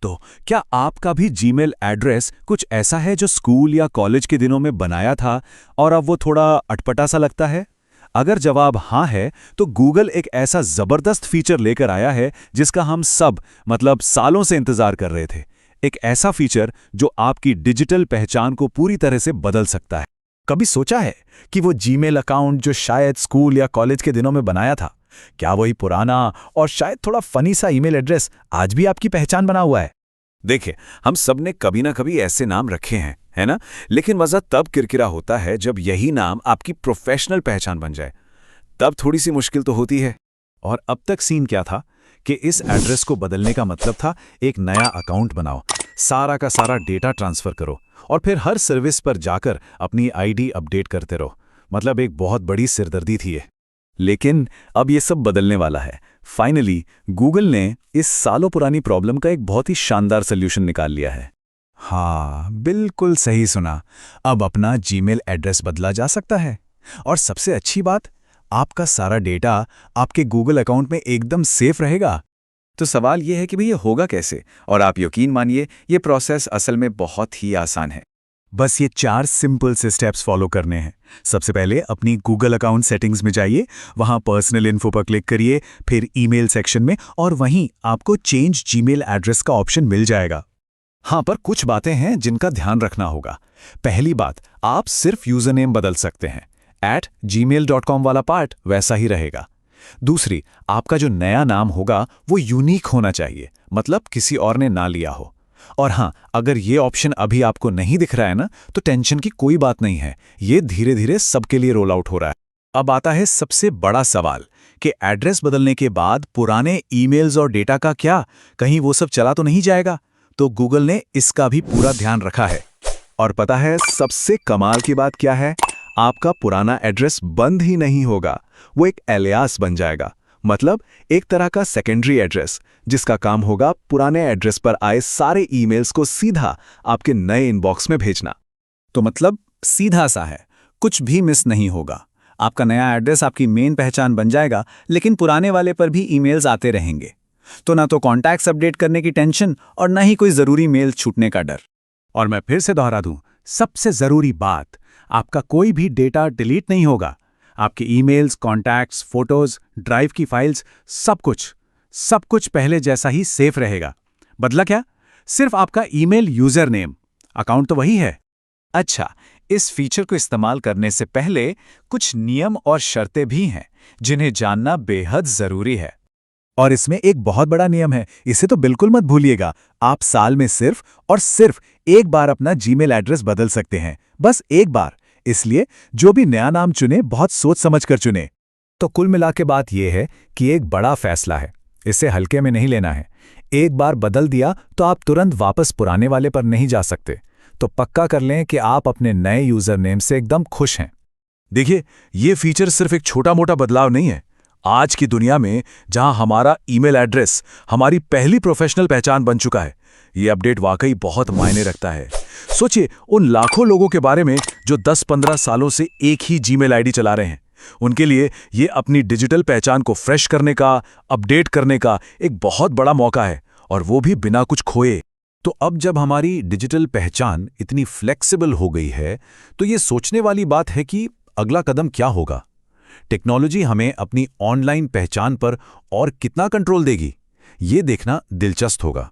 तो क्या आपका भी जीमेल एड्रेस कुछ ऐसा है जो स्कूल या कॉलेज के दिनों में बनाया था और अब वो थोड़ा अटपटा सा लगता है? अगर जवाब हाँ है, तो गूगल एक ऐसा जबरदस्त फीचर लेकर आया है जिसका हम सब मतलब सालों से इंतजार कर रहे थे। एक ऐसा फीचर जो आपकी डिजिटल पहचान को पूरी तरह से बदल सकता है। कभी सोचा है कि वो जीमेल अकाउंट जो शायद स्कूल या कॉलेज के दिनों में बनाया था, क्या वही पुराना और शायद थोड़ा फनी सा ईमेल एड्रेस आज भी आपकी पहचान बना हुआ है? देखिए, हम सब ने कभी ना कभी ऐसे नाम रखे हैं, है ना? लेकिन मज़ा तब किरकिरा होता है जब यही नाम आपकी प्रोफेशनल पहचान बन जाए। तब थोड़ी सी मुश्किल तो होती है। और अब तक सीन क्या था कि इस एड्रेस को बदलने का मतलब था एक नया अकाउंट बनाओ, सारा का सारा डेटा ट्रांसफर करो और फिर हर सर्विस पर जाकर अपनी आईडी अपडेट करते रहो। मतलब एक बहुत बड़ी सिरदर्दी थी ये। लेकिन अब ये सब बदलने वाला है। फाइनली गूगल ने इस सालों पुरानी प्रॉब्लम का एक बहुत ही शानदार सल्यूशन निकाल लिया है। हाँ, बिल्कुल सही सुना। अब अपना जीमेल एड्रेस बदला जा सकता है। और सबसे अच्छी बात, आपका सारा डेटा आपके गूगल अकाउंट में एकदम सेफ रहेगा। तो सवाल ये है कि भई ये होगा कैसे? और आप यकीन मानिए, ये प्रोसेस असल में बहुत ही आसान है। बस ये 4 सिंपल से स्टेप्स फॉलो करने हैं। सबसे पहले अपनी गूगल अकाउंट सेटिंग्स में जाइए, वहां पर्सनल इन्फो पर क्लिक करिए, फिर ईमेल सेक्शन में और वहीं आपको चेंज जीमेल एड्रेस का ऑप्शन मिल जाएगा। हाँ, पर कुछ बातें हैं जिनका ध्यान रखना होगा। पहली बात, आप सिर्फ यूजर नेम बदल सकते हैं। @gmail.com वाला पार्ट वैसा ही रहेगा। दूसरी, आपका जो नया नाम होगा वो यूनिक होना चाहिए, मतलब किसी और ने ना लिया हो। और हाँ, अगर ये ऑप्शन अभी आपको नहीं दिख रहा है ना, तो टेंशन की कोई बात नहीं है, ये धीरे धीरे सबके लिए रोल आउट हो रहा है। अब आता है सबसे बड़ा सवाल कि एड्रेस बदलने के बाद पुराने ईमेल्स और डेटा का क्या, कहीं वो सब चला तो नहीं जाएगा? तो गूगल ने इसका भी पूरा ध्यान रखा है। और पता है सबसे कमाल की बात क्या है? आपका पुराना एड्रेस बंद ही नहीं होगा, वो एक एलियास बन जाएगा। मतलब एक तरह का सेकेंडरी एड्रेस, जिसका काम होगा पुराने एड्रेस पर आए सारे ईमेल्स को सीधा आपके नए इनबॉक्स में भेजना। तो मतलब सीधा सा है, कुछ भी मिस नहीं होगा। आपका नया एड्रेस आपकी मेन पहचान बन जाएगा, लेकिन पुराने वाले पर भी ईमेल्स आते रहेंगे। तो ना तो कॉन्टैक्ट्स अपडेट करने की टेंशन और ना ही कोई ज़रूरी मेल छूटने का डर। और मैं फिर से दोहरा दूं, सबसे ज़रूरी बात, आपका कोई भी डेटा डिलीट नहीं होगा। आपके ईमेल्स, कॉन्टैक्ट्स, फोटोज, ड्राइव की फाइल्स, सब कुछ पहले जैसा ही सेफ रहेगा। बदला क्या? सिर्फ आपका ईमेल यूजर नेम, अकाउंट तो वही है। अच्छा, इस फीचर को इस्तेमाल करने से पहले कुछ नियम और शर्तें भी हैं जिन्हें जानना बेहद ज़रूरी है। और इसमें एक बहुत बड़ा नियम है, इसे तो बिल्कुल मत भूलिएगा। आप साल में सिर्फ और सिर्फ एक बार अपना जीमेल एड्रेस बदल सकते हैं, बस एक बार। इसलिए जो भी नया नाम चुने, बहुत सोच समझ कर चुने। तो कुल मिला के बात यह है कि एक बड़ा फैसला है, इसे हल्के में नहीं लेना है। एक बार बदल दिया तो आप तुरंत वापस पुराने वाले पर नहीं जा सकते। तो पक्का कर लें कि आप अपने नए यूजर नेम से एकदम खुश हैं। देखिए, ये फीचर सिर्फ एक छोटा मोटा बदलाव नहीं है। आज की दुनिया में जहां हमारा ईमेल एड्रेस हमारी पहली प्रोफेशनल पहचान बन चुका है, ये अपडेट वाकई बहुत मायने रखता है। सोचिए उन लाखों लोगों के बारे में जो 10-15 सालों से एक ही जीमेल आईडी चला रहे हैं। उनके लिए ये अपनी डिजिटल पहचान को फ्रेश करने का, अपडेट करने का एक बहुत बड़ा मौका है, और वो भी बिना कुछ खोए। तो अब जब हमारी डिजिटल पहचान इतनी फ्लेक्सिबल हो गई है, तो ये सोचने वाली बात है कि अगला कदम क्या होगा। टेक्नोलॉजी हमें अपनी ऑनलाइन पहचान पर और कितना कंट्रोल देगी, ये देखना दिलचस्प होगा।